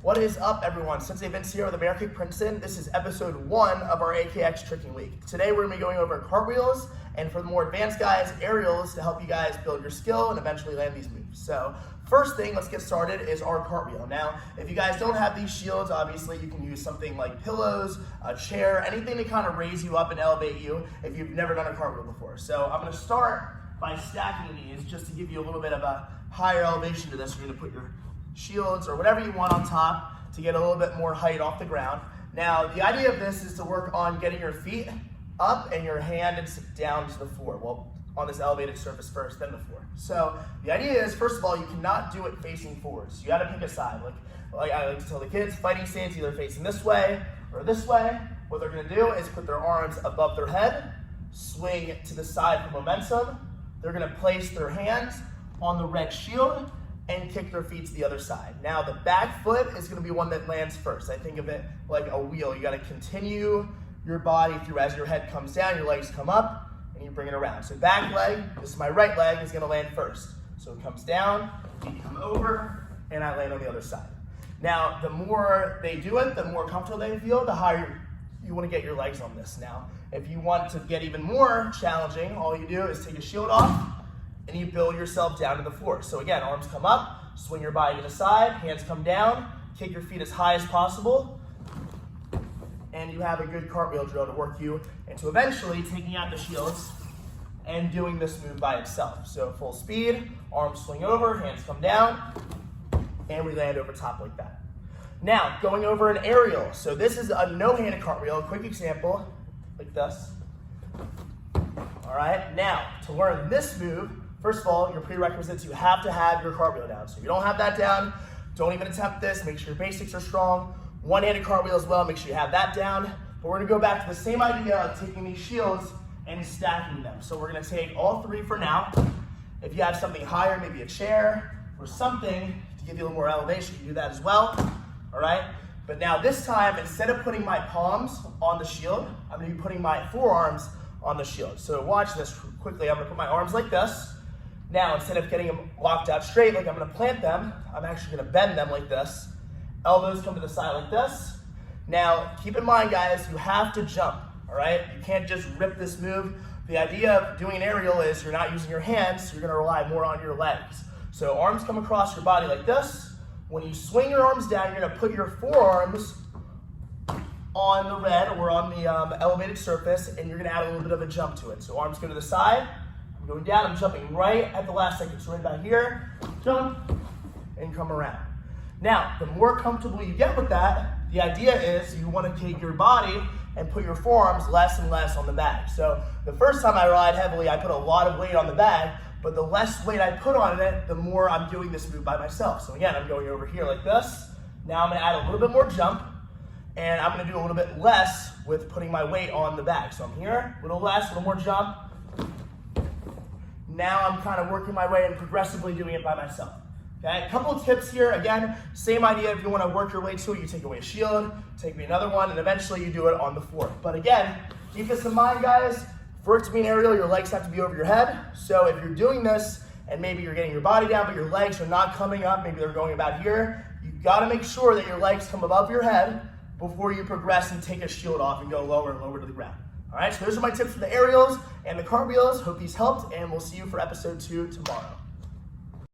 What is up, everyone? Since Vince here with American Princeton, this is episode 1 of our AKX Tricking Week. Today we're going to be going over cartwheels, and for the more advanced guys, aerials to help you guys build your skill and eventually land these moves. So first thing, let's get started, is our cartwheel. Now, if you guys don't have these shields, obviously you can use something like pillows, a chair, anything to kind of raise you up and elevate you if you've never done a cartwheel before. So I'm going to start by stacking these just to give you a little bit of a higher elevation to this. You're going to put your shields or whatever you want on top to get a little bit more height off the ground. Now, the idea of this is to work on getting your feet up and your hands down to the floor. Well, on this elevated surface first, then the floor. So the idea is, first of all, you cannot do it facing forwards. You got to pick a side. Like I like to tell the kids, fighting stance either facing this way or this way. What they're going to do is put their arms above their head, swing to the side for momentum. They're going to place their hands on the red shield and kick their feet to the other side. Now the back foot is gonna be one that lands first. I think of it like a wheel. You gotta continue your body through as your head comes down, your legs come up, and you bring it around. So back leg, this is my right leg, is gonna land first. So it comes down, feet come over, and I land on the other side. Now, the more they do it, the more comfortable they feel, the higher you wanna get your legs on this. Now, if you want to get even more challenging, all you do is take your shield off, and you build yourself down to the floor. So again, arms come up, swing your body to the side, hands come down, kick your feet as high as possible, and you have a good cartwheel drill to work you into eventually taking out the shields and doing this move by itself. So full speed, arms swing over, hands come down, and we land over top like that. Now, going over an aerial. So this is a no-handed cartwheel, a quick example, like this. All right, now, to learn this move, first of all, your prerequisites, you have to have your cartwheel down. So if you don't have that down, don't even attempt this. Make sure your basics are strong. One-handed cartwheel as well, make sure you have that down. But we're gonna go back to the same idea of taking these shields and stacking them. So we're gonna take all 3 for now. If you have something higher, maybe a chair or something to give you a little more elevation, you can do that as well, all right? But now this time, instead of putting my palms on the shield, I'm gonna be putting my forearms on the shield. So watch this quickly. I'm gonna put my arms like this. Now, instead of getting them locked out straight, like I'm gonna plant them, I'm actually gonna bend them like this. Elbows come to the side like this. Now, keep in mind, guys, you have to jump, all right? You can't just rip this move. The idea of doing an aerial is you're not using your hands, so you're gonna rely more on your legs. So arms come across your body like this. When you swing your arms down, you're gonna put your forearms on the red or on the elevated surface, and you're gonna add a little bit of a jump to it. So arms go to the side. Going down, I'm jumping right at the last second. So right about here, jump, and come around. Now, the more comfortable you get with that, the idea is you want to take your body and put your forearms less and less on the bag. So the first time I relied heavily, I put a lot of weight on the bag, but the less weight I put on it, the more I'm doing this move by myself. So again, I'm going over here like this. Now I'm gonna add a little bit more jump, and I'm gonna do a little bit less with putting my weight on the bag. So I'm here, a little less, a little more jump. Now I'm kind of working my way and progressively doing it by myself. Okay, a couple of tips here. Again, same idea. If you want to work your way to it, you take away a shield, take me another one, and eventually you do it on the floor. But again, keep this in mind, guys. For it to be an aerial, your legs have to be over your head. So if you're doing this and maybe you're getting your body down, but your legs are not coming up, maybe they're going about here, you got to make sure that your legs come above your head before you progress and take a shield off and go lower and lower to the ground. All right, so those are my tips for the aerials and the cartwheels. Hope these helped, and we'll see you for episode 2 tomorrow.